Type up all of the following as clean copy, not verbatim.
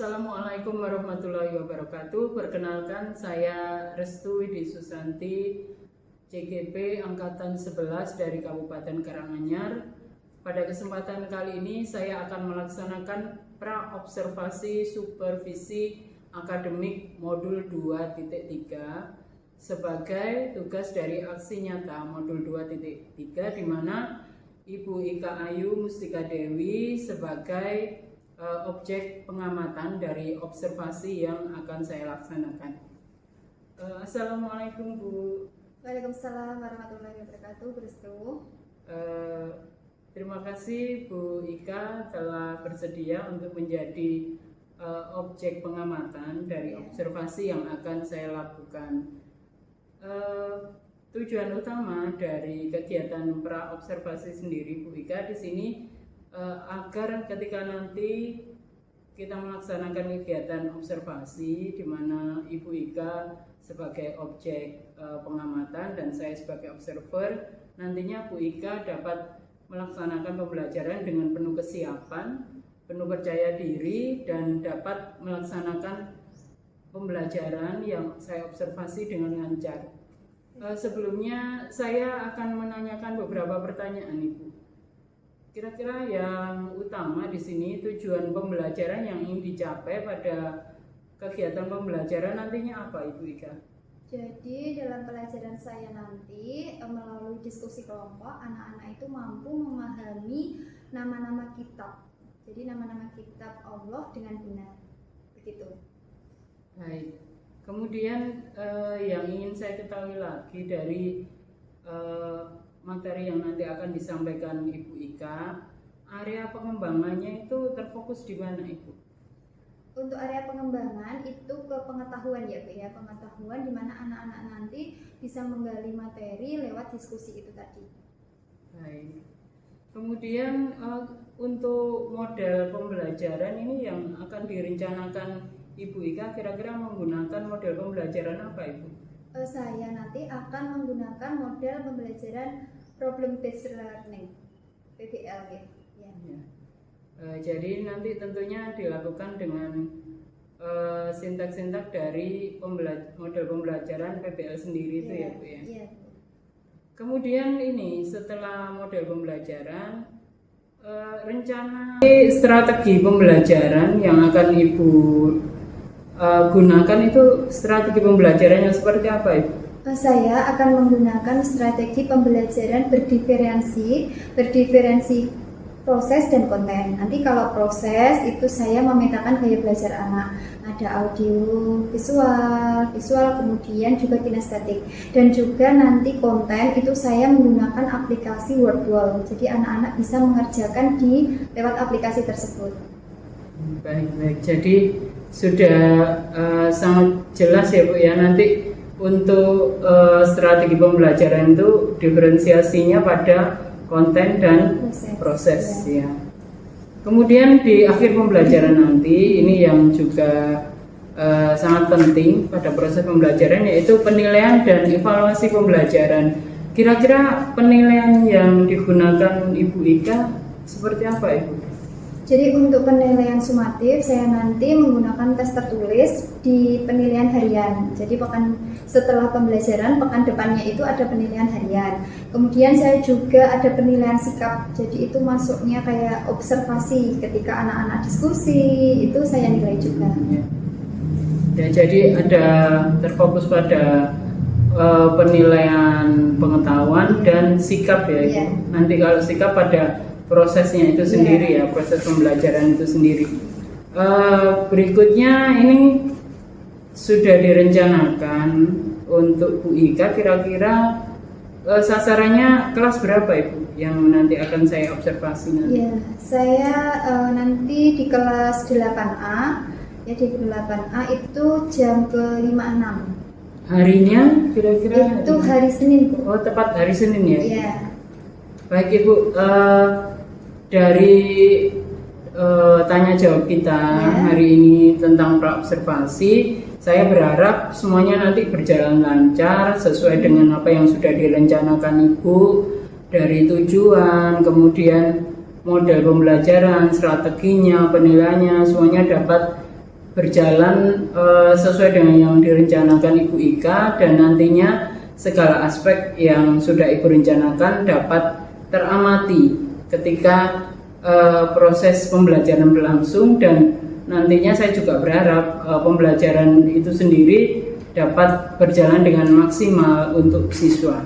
Assalamualaikum warahmatullahi wabarakatuh. Perkenalkan, saya Restu Widi Susanti, CGP Angkatan 11 dari Kabupaten Karanganyar. Pada kesempatan kali ini saya akan melaksanakan pra-observasi supervisi akademik modul 2.3 sebagai tugas dari aksi nyata modul 2.3, di mana Ibu Ika Ayu Mustika Dewi sebagai objek pengamatan dari observasi yang akan saya laksanakan. Assalamualaikum Bu. Waalaikumsalam warahmatullahi wabarakatuh. Terima kasih Bu Ika telah bersedia untuk menjadi objek pengamatan dari observasi yang akan saya lakukan. Tujuan utama dari kegiatan pra-observasi sendiri Bu Ika di sini agar ketika nanti kita melaksanakan kegiatan observasi di mana Ibu Ika sebagai objek pengamatan dan saya sebagai observer, nantinya Bu Ika dapat melaksanakan pembelajaran dengan penuh kesiapan, penuh percaya diri, dan dapat melaksanakan pembelajaran yang saya observasi dengan lancar. Sebelumnya saya akan menanyakan beberapa pertanyaan Ibu. Kira-kira yang utama di sini tujuan pembelajaran yang ingin dicapai pada kegiatan pembelajaran nantinya apa Ibu Ika? Jadi dalam pelajaran saya nanti melalui diskusi kelompok, anak-anak itu mampu memahami nama-nama kitab. Jadi nama-nama kitab Allah dengan benar. Begitu. Baik. Kemudian yang ingin saya ketahui lagi dari materi yang nanti akan disampaikan Ibu Ika, area pengembangannya itu terfokus di mana Ibu? Untuk area pengembangan itu ke pengetahuan ya Bu ya, pengetahuan di mana anak-anak nanti bisa menggali materi lewat diskusi itu tadi. Baik. Kemudian untuk model pembelajaran ini yang akan direncanakan Ibu Ika kira-kira menggunakan model pembelajaran apa Ibu? Saya nanti akan menggunakan model pembelajaran problem based learning (PBL) ya. Jadi nanti tentunya dilakukan dengan sintak-sintak dari model pembelajaran PBL sendiri itu ya Bu ya. Iya. Kemudian ini setelah model pembelajaran, rencana strategi pembelajaran yang akan Ibu gunakan itu strategi pembelajaran yang seperti apa Ibu? Saya akan menggunakan strategi pembelajaran berdiferensi proses dan konten. Nanti kalau proses itu saya memetakan gaya belajar anak. Ada audio, visual, kemudian juga kinestetik. Dan juga nanti konten itu saya menggunakan aplikasi Wordwall. Jadi anak-anak bisa mengerjakan lewat aplikasi tersebut. Baik. Jadi sudah sangat jelas ya Bu ya, nanti untuk strategi pembelajaran itu diferensiasinya pada konten dan proses ya. Kemudian di akhir pembelajaran nanti ini yang juga sangat penting pada proses pembelajaran yaitu penilaian dan evaluasi pembelajaran. Kira-kira penilaian yang digunakan Ibu Ika seperti apa Ibu? Jadi untuk penilaian sumatif saya nanti menggunakan tes tertulis di penilaian harian. Jadi setelah pembelajaran pekan depannya itu ada penilaian harian. Kemudian saya juga ada penilaian sikap. Jadi itu masuknya kayak observasi ketika anak-anak diskusi itu saya nilai juga. Ya, jadi ada terfokus pada penilaian pengetahuan dan sikap ya Ibu. Ya. Nanti kalau sikap pada prosesnya itu sendiri ya, proses pembelajaran itu sendiri. Berikutnya ini sudah direncanakan untuk Bu Ika, kira-kira sasarannya kelas berapa Ibu yang nanti akan saya observasi nanti? Ya, saya nanti di kelas 8A, ya di 8A itu jam ke 5.6. Harinya kira-kira? Itu hari Senin Bu. Oh, tepat hari Senin ya? Iya. Baik Ibu, dari tanya jawab kita hari ini tentang pra-observasi, saya berharap semuanya nanti berjalan lancar sesuai dengan apa yang sudah direncanakan Ibu, dari tujuan, kemudian model pembelajaran, strateginya, penilaiannya, semuanya dapat berjalan sesuai dengan yang direncanakan Ibu Ika, dan nantinya segala aspek yang sudah Ibu rencanakan dapat teramati ketika proses pembelajaran berlangsung, dan nantinya saya juga berharap pembelajaran itu sendiri dapat berjalan dengan maksimal untuk siswa.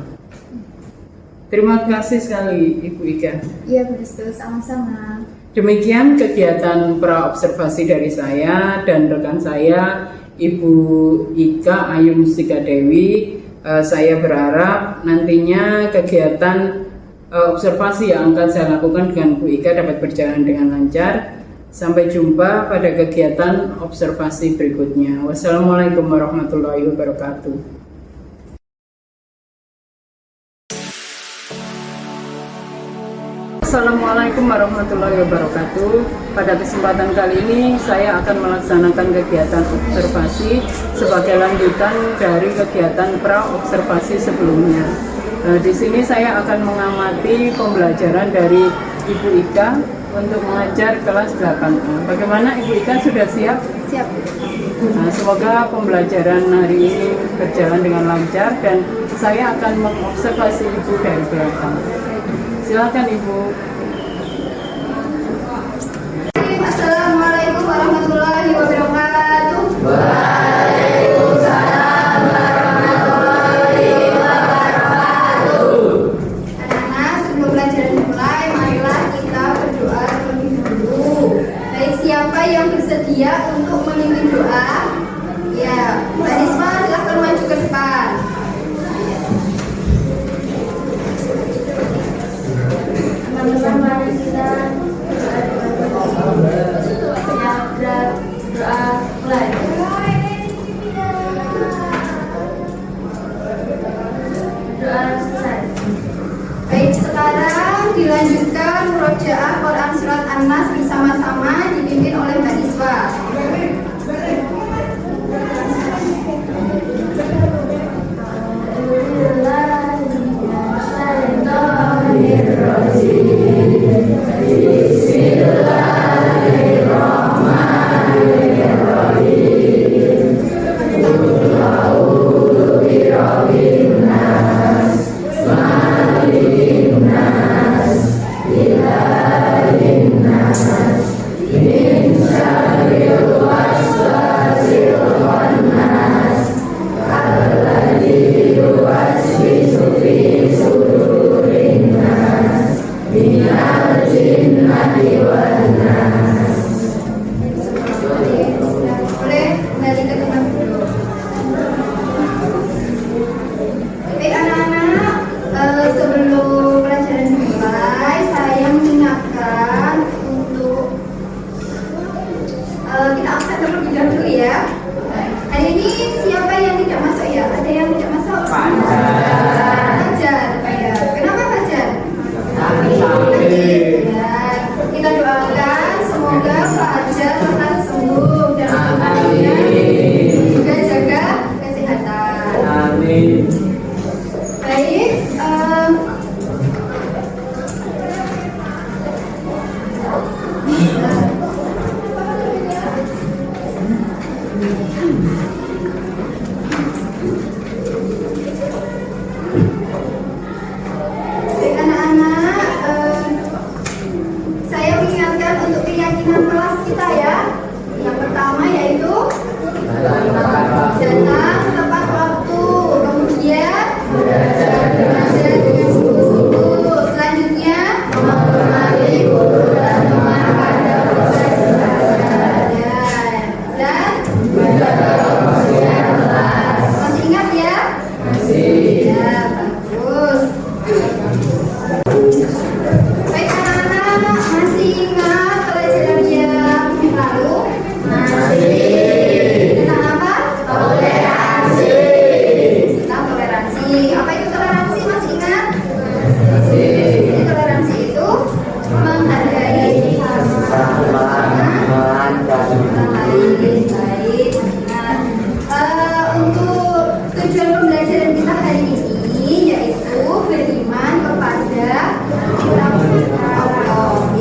Terima kasih sekali Ibu Ika. Iya, Bu Restu, sama-sama. Demikian kegiatan praobservasi dari saya dan rekan saya Ibu Ika Ayu Mustika Dewi. Saya berharap nantinya kegiatan observasi yang akan saya lakukan dengan Bu Ika dapat berjalan dengan lancar. Sampai jumpa pada kegiatan observasi berikutnya. Wassalamualaikum warahmatullahi wabarakatuh. Assalamualaikum warahmatullahi wabarakatuh. Pada kesempatan kali ini saya akan melaksanakan kegiatan observasi sebagai lanjutan dari kegiatan pra-observasi sebelumnya. Di sini saya akan mengamati pembelajaran dari Ibu Ika untuk mengajar kelas 8A. Bagaimana Ibu Ika, sudah siap? Siap. Semoga pembelajaran hari ini berjalan dengan lancar dan saya akan mengobservasi Ibu dari belakang. Silakan Ibu. Assalamualaikum warahmatullahi wabarakatuh. Anak-anak, sebelum pelajaran dimulai, marilah kita berdoa terlebih dahulu. Baik, siapa yang bersedia untuk memimpin doa? Ya, Mbak Risma, silahkan maju ke depan. Teman-teman, mari kita doa mulai. Doa selesai. Baik, sekarang dilanjutkan murojaah Quran Surat An-Nas bersama-sama dipimpin oleh Mbak Iswa.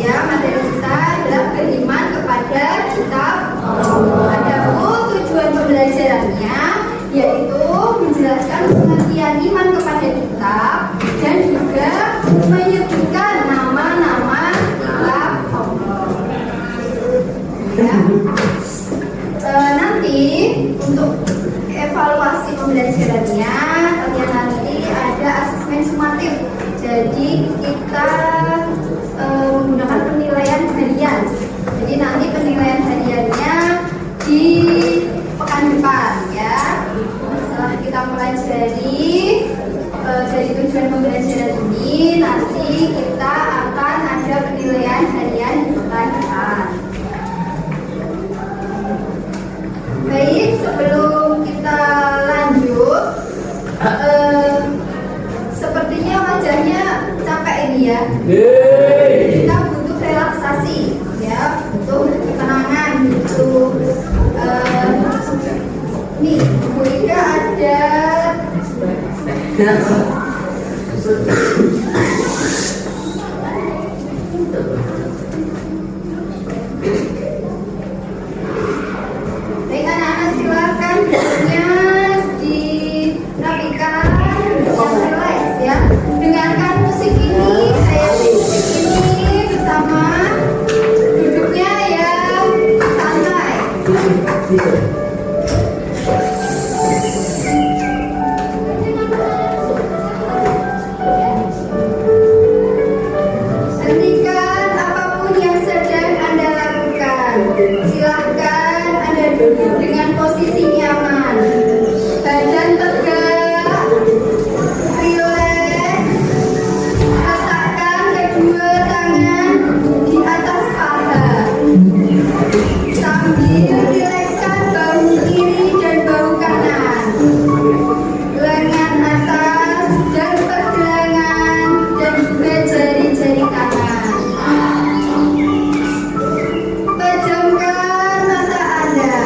Materi kita adalah beriman kepada kitab Allah. Ada pengertian iman kepada kitab dan juga menyebutkan nama-nama kitab Allah. Ya. Nanti untuk evaluasi pembelajarannya, kalian nanti ada asesmen sumatif. Jadi kita menggunakan penilaian harian. Jadi nanti penilaian hariannya di pekan depan ya. Setelah kita pelajari dari tujuan pembelajaran ini, nanti kita akan ada penilaian harian di pekan depan. Baik, sebelum kita lanjut, sepertinya wajahnya capek ini ya. Kita butuh relaksasi, ya, butuh ketenangan, butuh. Nih, Bu Ika ada. Baik anak-anak, silakan duduknya dirapikan, yang relax ya. Dengarkan musik ini, saya musik ini bersama. Duduknya yang santai. Hentikan apapun yang sedang Anda lakukan. Silahkan Anda duduk dengan posisi nyaman. Badan tegak, rileks. Letakkan kedua tangan di atas paha. Sambil rilekskan bahu kiri dan bahu kanan. Lengan atas dan pergelangan dan juga jari-jari tangan. Pejamkan mata Anda.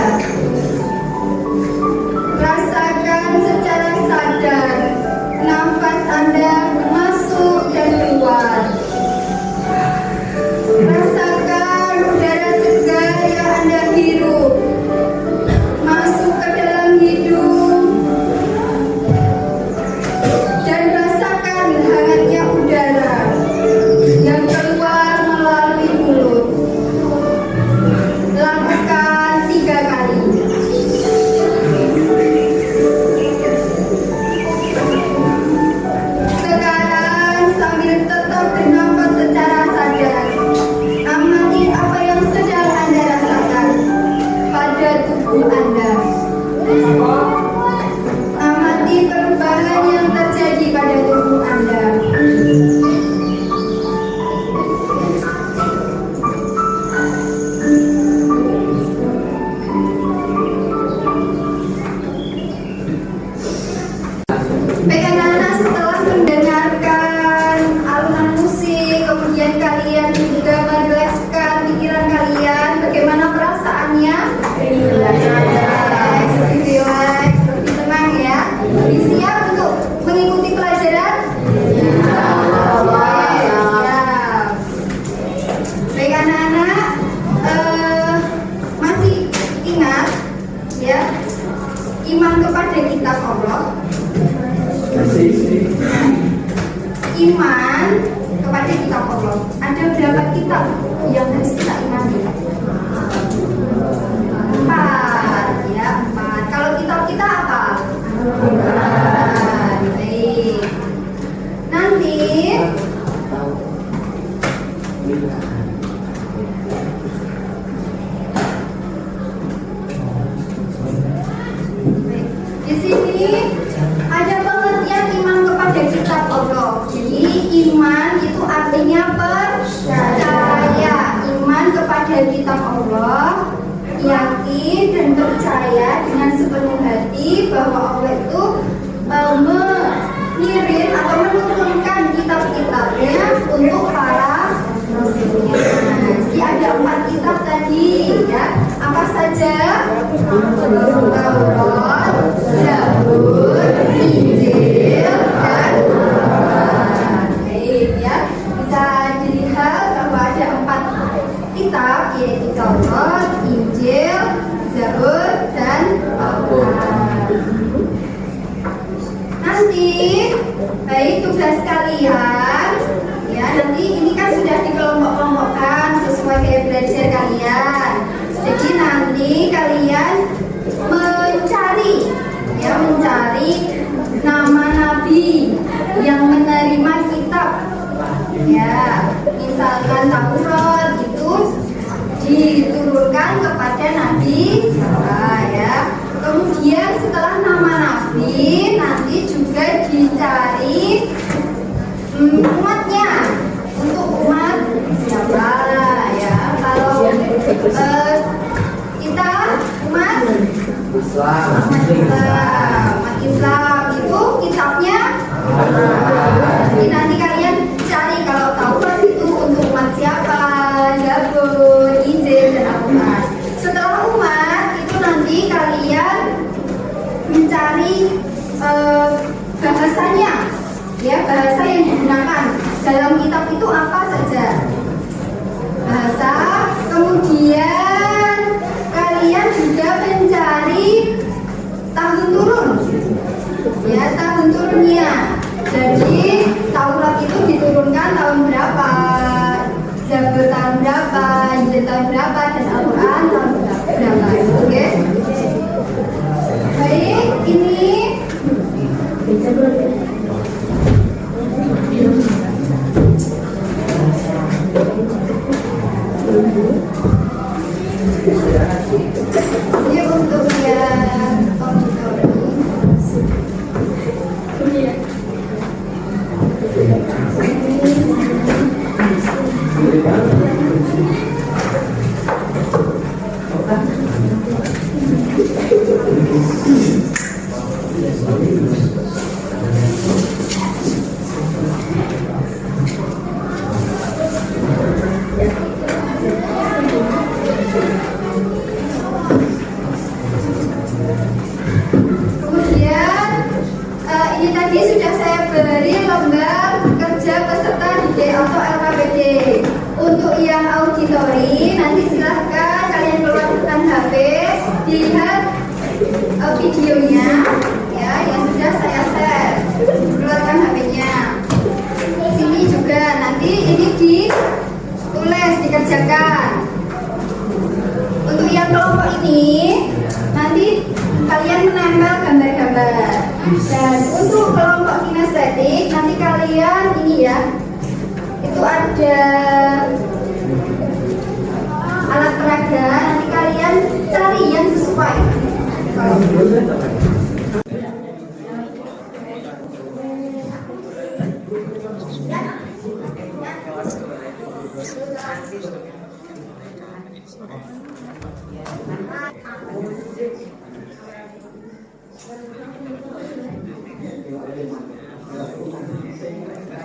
Rasakan secara sadar nafas Anda masuk dan keluar. Rasakan udara segar yang Anda hirup masuk ke dalam hidung dan rasakan hangatnya udara yang keluar melalui mulut. Lakukan 3 kali. Sekarang sambil tetap bernafas secara sadar, amati apa yang sedang Anda rasakan pada tubuh Anda. Amati perubahan yang terjadi pada tubuh Anda. Baik anak-anak, setelah mendengarkan alunan musik, kemudian kalian juga merilekskan pikiran kalian, bagaimana perasaannya? Relax, lebih tenang ya. Lebih siap untuk mengikuti pelajaran? Oke, siap. Baik anak-anak, masih ingat ya iman kepada kitab Allah? Iman kepada kitab Allah. Ada berapa kitab yang harus kita imani? 4 ya, 4. Kalau kitab kita apa? Baik. Nanti di sini ada pengertian iman kepada kitab Allah. Jadi iman itu artinya percaya. Iman kepada kitab Allah, yakin dan percaya dengan sepenuh hati bahwa Allah itu mengirim atau menurunkan kitab-kitabnya untuk para rasulnya. Jadi ada 4 kitab tadi ya. Apa saja? Taurat, Zabur, Injil, dan Quran. Baik ya. Bisa dilihat bahwa ada 4 kitab, yaitu Taurat, Injil, Zabur, dan Quran. Nanti nanti, baik tugas kalian, ya nanti ini kan sudah dikelompok-kelompokkan sesuai gaya belajar kalian. Jadi nanti kalian mencari, ya mencari nama nabi yang menerima kitab. Ya, misalkan Taurat itu diturunkan kepada Nabi ya. Kemudian setelah nama Nabi nanti juga dicari umatnya. Untuk umat siapa ya? Kalau kita umat Islam itu kitabnya nanti kalian cari. Kalau Taurat itu untuk umat siapa, Zabur, Injil, dan Al-Quran. Setelah umat itu nanti kalian mencari bahasanya, ya bahasa yang digunakan dalam kitab itu apa saja bahasa. Kemudian kalian juga mencari tahun turun, ya tahun turunnya. Jadi Taurat itu diturunkan tahun berapa, Zabur tahun berapa, Injil tahun berapa, dan Al-Quran tahun berapa. Oke? Baik, ini ini untuk yang auditori. Ini tadi sudah saya beri lembar kerja peserta didik atau LKPD. Untuk yang auditori nanti silahkan kalian keluarkan HP, dilihat videonya ya yang sudah saya share. Keluarkan HP-nya. Sini juga nanti ini ditulis, dikerjakan. Untuk yang kelompok ini nanti kalian menempel gambar-gambar. Dan untuk kelompok kinestetik nanti kalian ini ya, itu ada alat peraga, nanti kalian cari yang sesuai.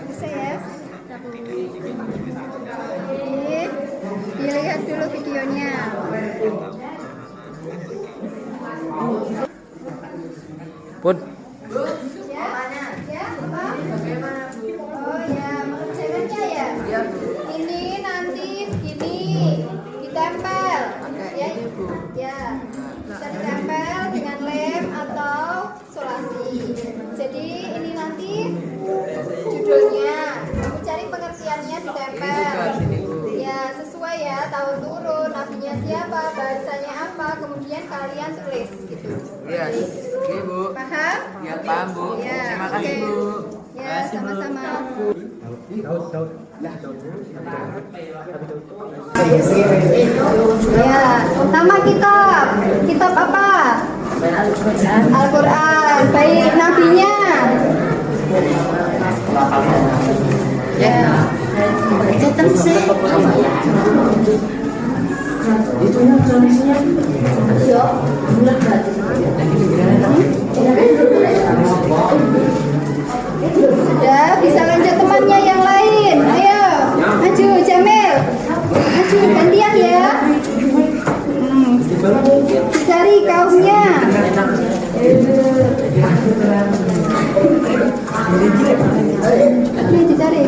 Bisa ya? Dilihat dulu videonya. Pun. Ya, mana? Ya, apa? Oh ya, mengerjakannya ya? Ini nanti begini, ditempel. Ya, ya. Bisa ditempel dengan lem atau solasi. Jadi ini nanti judulnya, kamu cari pengertiannya, ditempel. Ya, sesuai ya, tahun turun, nabinya siapa, bahasanya apa, kemudian kalian tulis gitu. Iya, oke Bu. Paham? Ya paham Bu. Ya, Terima kasih oke. Bu. Ya, sama-sama. Ya, pertama kitab apa? Al-Quran. Baik, nabinya. Ya. Sudah, bisa lanjut temannya yang lain. Ayo, maju Jamil. Maju, gantian ya. Cari kaosnya. Ini dicari.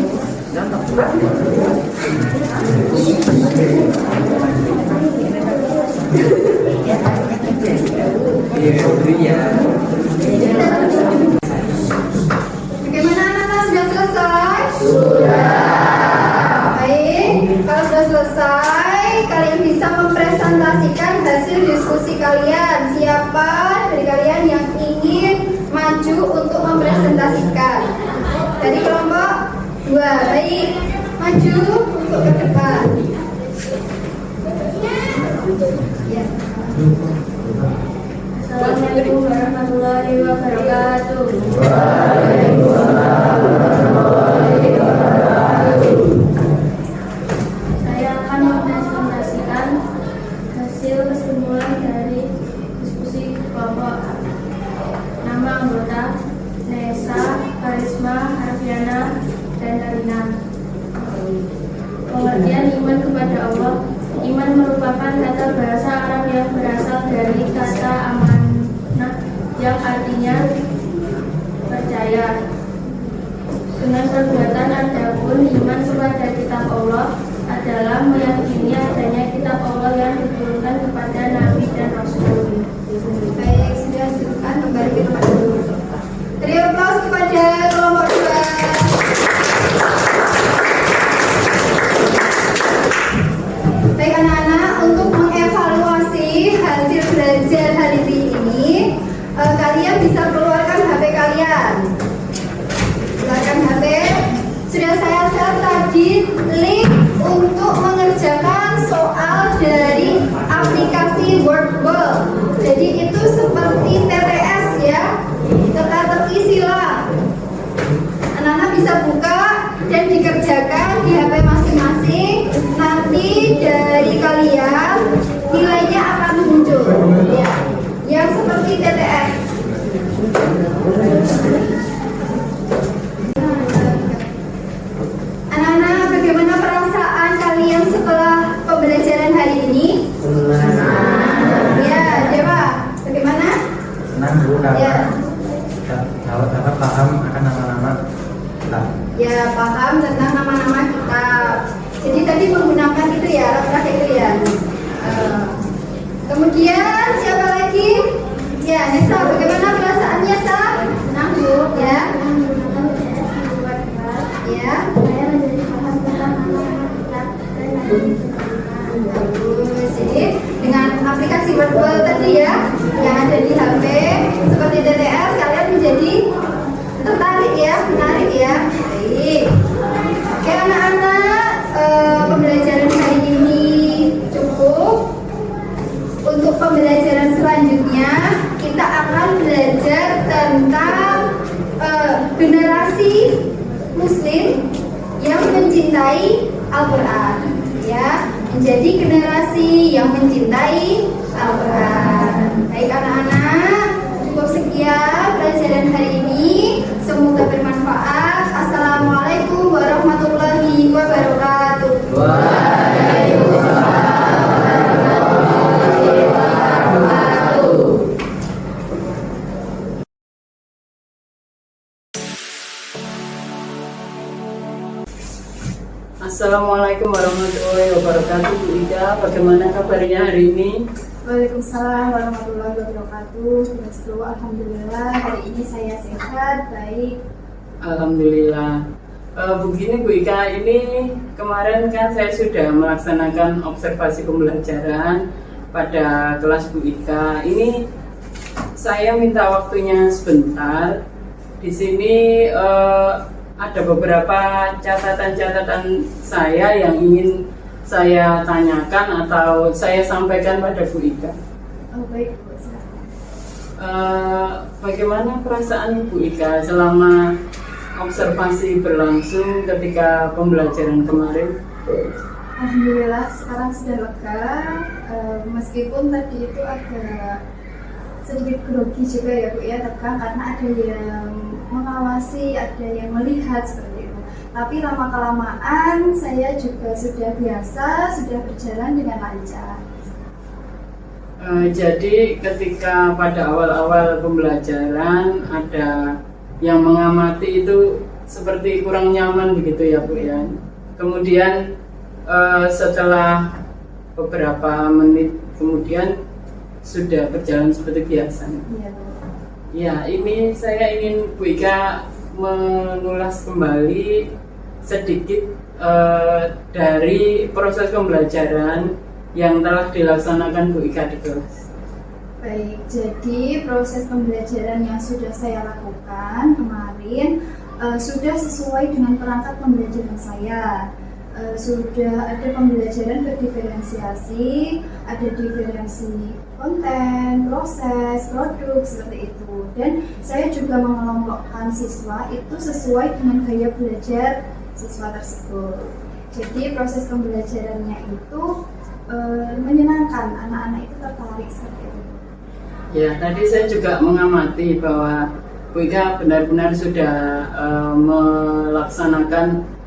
presentasikan hasil diskusi kalian. Siapa dari kalian yang ingin maju untuk mempresentasikan? Dari kelompok 2, baik, maju untuk ke depan. Ya. Assalamualaikum warahmatullahi wabarakatuh. Saya akan mempresentasikan hasil kesimpulan dari diskusi kelompok. Nama anggota Nesa, Karisma, Harfiana, dan Darina. Pengertian iman kepada Allah. Iman merupakan kata bahasa Arab yang berasal dari kata amanah yang artinya percaya. Dengan perbuatan adapun iman kepada kitab Allah adalah meyakini adanya kitab Allah yang diturunkan kepada Nabi dan Rasul. Baik, sudah silakan kembali ke tempat dulu. Beri aplaus kepada kelompok 2. Baik anak-anak, untuk mengevaluasi hasil belajar hari ini, kalian bisa keluarkan HP kalian. Keluarkan HP. Sudah saya share tadi link untuk mengerjakan soal dari aplikasi Wordwall. Jadi itu seperti TTS ya, teka-teki sila. Anak-anak bisa buka dan dikerjakan di HP masing-masing. Nanti dari kalian nilainya akan muncul ya, yang seperti TTS. Anak-anak, bagaimana perasaan kalian setelah pembelajaran hari ini? Ya, Dewa, bagaimana? Senang Bu, Ya. dapat paham akan nama-nama kitab. Ya, paham tentang nama-nama kitab. Jadi tadi menggunakan itu ya, alat itu ya. Kemudian siapa lagi? Ya, Nesa, bagaimana perasaannya, Sa? Senang Bu, Ya. Ya. saya menjadi paham tentang nama-nama kitab dan Nabi. Bagus. Jadi dengan aplikasi Wordwall tadi ya, yang ada di HP seperti TTS, kalian menjadi tertarik ya, menarik ya. Baik. Oke anak-anak, pembelajaran hari ini cukup. Untuk pembelajaran selanjutnya kita akan belajar tentang generasi Muslim yang mencintai Al-Quran, ya, menjadi generasi yang mencintai Al-Quran. Baik anak-anak, cukup sekian pelajaran hari ini. Semoga bermanfaat. Assalamualaikum warahmatullahi wabarakatuh. Assalamualaikum warahmatullahi wabarakatuh. Bu Ida, bagaimana kabarnya hari ini? Waalaikumsalam warahmatullahi wabarakatuh. Alhamdulillah, hari ini saya sehat, baik. Alhamdulillah. Begini Bu Ika, ini kemarin kan saya sudah melaksanakan observasi pembelajaran pada kelas Bu Ika. Ini saya minta waktunya sebentar. Di sini ada beberapa catatan-catatan saya yang ingin saya tanyakan atau saya sampaikan pada Bu Ika. Oh baik, silakan. Bagaimana perasaan Bu Ika selama observasi berlangsung ketika pembelajaran kemarin? Alhamdulillah sekarang sudah lega, meskipun tadi itu agak sedikit grogi juga ya Bu ya, tegang karena ada yang mengawasi, ada yang melihat seperti itu. Tapi lama-kelamaan saya juga sudah biasa, sudah berjalan dengan lancar. Jadi ketika pada awal-awal pembelajaran ada yang mengamati itu seperti kurang nyaman begitu ya Bu ya. Kemudian setelah beberapa menit kemudian sudah berjalan seperti biasa. Iya Bu. Ya, ini saya ingin Bu Ika mengulas kembali sedikit dari proses pembelajaran yang telah dilaksanakan Bu Ika di kelas? Baik, jadi proses pembelajaran yang sudah saya lakukan kemarin sudah sesuai dengan perangkat pembelajaran saya. Sudah ada pembelajaran berdiferensiasi, ada diferensi konten, proses, produk, seperti itu. Dan saya juga mengelompokkan siswa itu sesuai dengan gaya belajar siswa tersebut. Jadi proses pembelajarannya itu menyenangkan, anak-anak itu tertarik seperti itu. Ya, tadi saya juga mengamati bahwa Bu Ika benar-benar sudah melaksanakan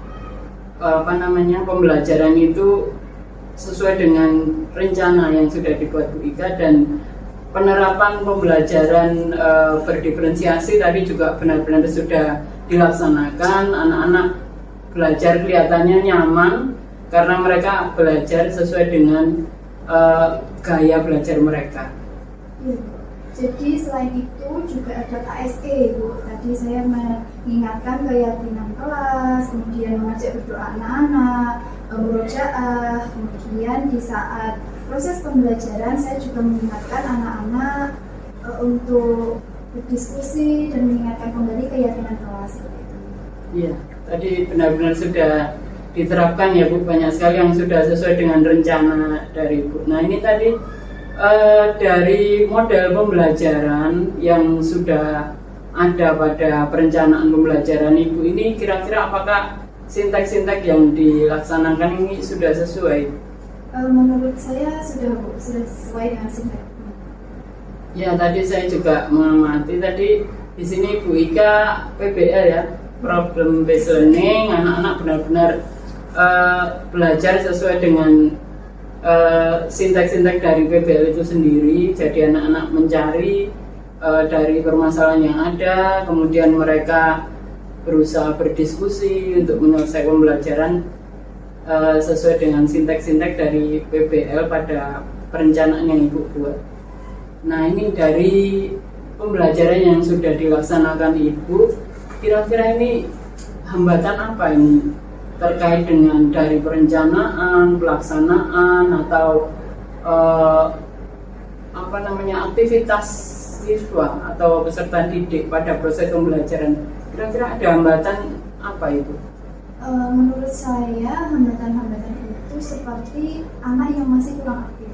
pembelajaran itu sesuai dengan rencana yang sudah dibuat Bu Ika, dan penerapan pembelajaran berdiferensiasi tadi juga benar-benar sudah dilaksanakan. Anak-anak belajar kelihatannya nyaman karena mereka belajar sesuai dengan gaya belajar mereka. Jadi selain itu juga ada KSE, Bu. Tadi saya mengingatkan keyakinan kelas, kemudian mengajak berdoa anak-anak, murojaah, kemudian di saat proses pembelajaran saya juga mengingatkan anak-anak untuk berdiskusi dan mengingatkan kembali keyakinan kelas. Iya, tadi benar-benar sudah diterapkan ya Bu, banyak sekali yang sudah sesuai dengan rencana dari Bu. Nah ini tadi dari model pembelajaran yang sudah ada pada perencanaan pembelajaran Ibu ini, kira-kira apakah sintek-sintek yang dilaksanakan ini sudah sesuai? Menurut saya sudah, Bu, sudah sesuai dengan sintek. Ya, tadi saya juga mengamati tadi di sini Bu Ika PBL ya, problem based learning, anak-anak benar-benar belajar sesuai dengan sintek-sintek dari PBL itu sendiri. Jadi anak-anak mencari dari permasalahan yang ada, kemudian mereka berusaha berdiskusi untuk menyelesaikan pembelajaran sesuai dengan sintek-sintek dari PBL pada perencanaan yang Ibu buat. Nah ini dari pembelajaran yang sudah dilaksanakan Ibu, kira-kira ini hambatan apa ini terkait dengan dari perencanaan, pelaksanaan, atau aktivitas siswa atau peserta didik pada proses pembelajaran? Kira-kira ada hambatan apa itu? Menurut saya hambatan-hambatan itu seperti anak yang masih kurang aktif.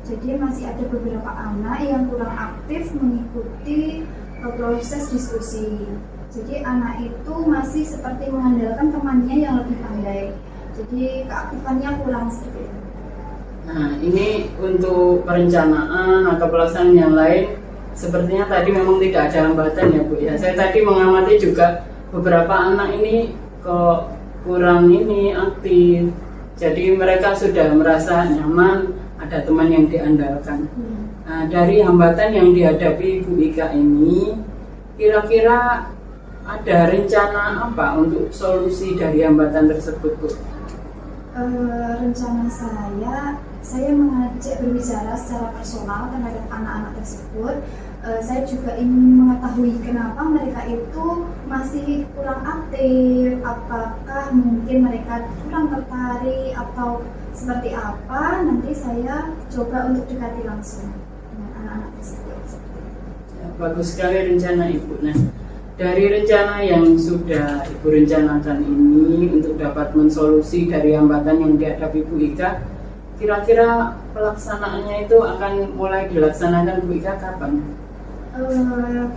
Jadi masih ada beberapa anak yang kurang aktif mengikuti proses diskusi. Jadi anak itu masih seperti mengandalkan temannya yang lebih pandai. Jadi keaktifannya kurang seperti itu. Nah ini untuk perencanaan atau pelaksanaan yang lain, sepertinya tadi memang tidak ada hambatan ya Bu ya. Saya tadi mengamati juga beberapa anak ini kok kurang aktif. Jadi mereka sudah merasa nyaman, ada teman yang diandalkan. Nah dari hambatan yang dihadapi Bu Ika ini, kira-kira ada rencana apa untuk solusi dari hambatan tersebut, Bu? Rencana saya mengajak berbicara secara personal terhadap anak-anak tersebut. Saya juga ingin mengetahui kenapa mereka itu masih kurang aktif, apakah mungkin mereka kurang tertarik atau seperti apa. Nanti saya coba untuk dekati langsung dengan anak-anak tersebut. Ya, bagus sekali rencana Ibu. Nah, dari rencana yang sudah Ibu rencanakan ini untuk dapat mensolusi dari hambatan yang dihadapi Bu Ika, kira-kira pelaksanaannya itu akan mulai dilaksanakan Bu Ika kapan?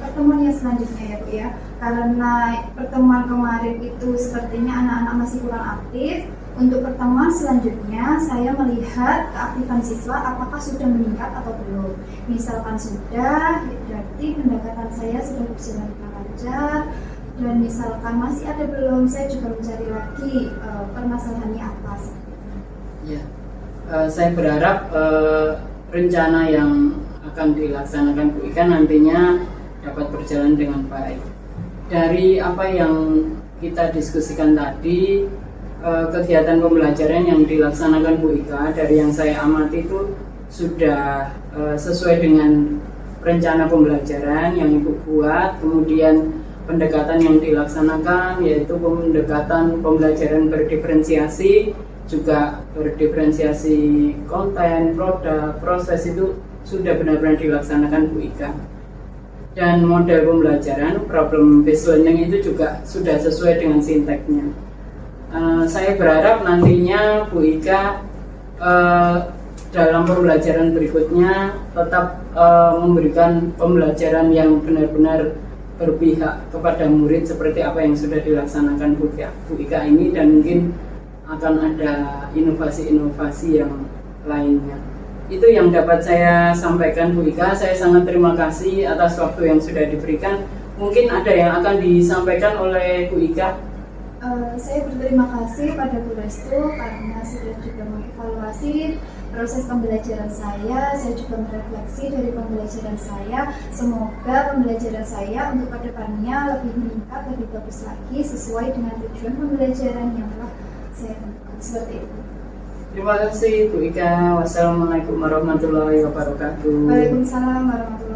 Pertemuan yang selanjutnya ya Bu ya, karena pertemuan kemarin itu sepertinya anak-anak masih kurang aktif. Untuk pertemuan selanjutnya saya melihat keaktifan siswa apakah sudah meningkat atau belum. Misalkan sudah, berarti pendekatan saya sudah berjalan dengan lancar. Dan misalkan masih ada belum, saya juga mencari lagi permasalahannya apa. Ya, saya berharap rencana yang akan dilaksanakan Bu Ika nantinya dapat berjalan dengan baik. Dari apa yang kita diskusikan tadi, kegiatan pembelajaran yang dilaksanakan Bu Ika dari yang saya amati itu sudah sesuai dengan rencana pembelajaran yang Ibu buat. Kemudian pendekatan yang dilaksanakan yaitu pendekatan pembelajaran berdiferensiasi juga berdiferensiasi konten, produk, proses itu sudah benar-benar dilaksanakan Bu Ika. Dan model pembelajaran problem based learning itu juga sudah sesuai dengan sinteknya. Saya berharap nantinya Bu Ika dalam pembelajaran berikutnya tetap memberikan pembelajaran yang benar-benar berpihak kepada murid seperti apa yang sudah dilaksanakan Bu Ika ini, dan mungkin akan ada inovasi-inovasi yang lainnya. Itu yang dapat saya sampaikan Bu Ika. Saya sangat terima kasih atas waktu yang sudah diberikan. Mungkin ada yang akan disampaikan oleh Bu Ika. Saya berterima kasih pada Bu Restu karena sudah juga mengevaluasi proses pembelajaran saya. Saya juga merefleksi dari pembelajaran saya. Semoga pembelajaran saya untuk kedepannya lebih meningkat, lebih bagus lagi sesuai dengan tujuan pembelajaran yang telah saya tentukan. Seperti itu. Terima kasih Bu Ika. Wassalamualaikum warahmatullahi wabarakatuh. Waalaikumsalam warahmatullahi wabarakatuh.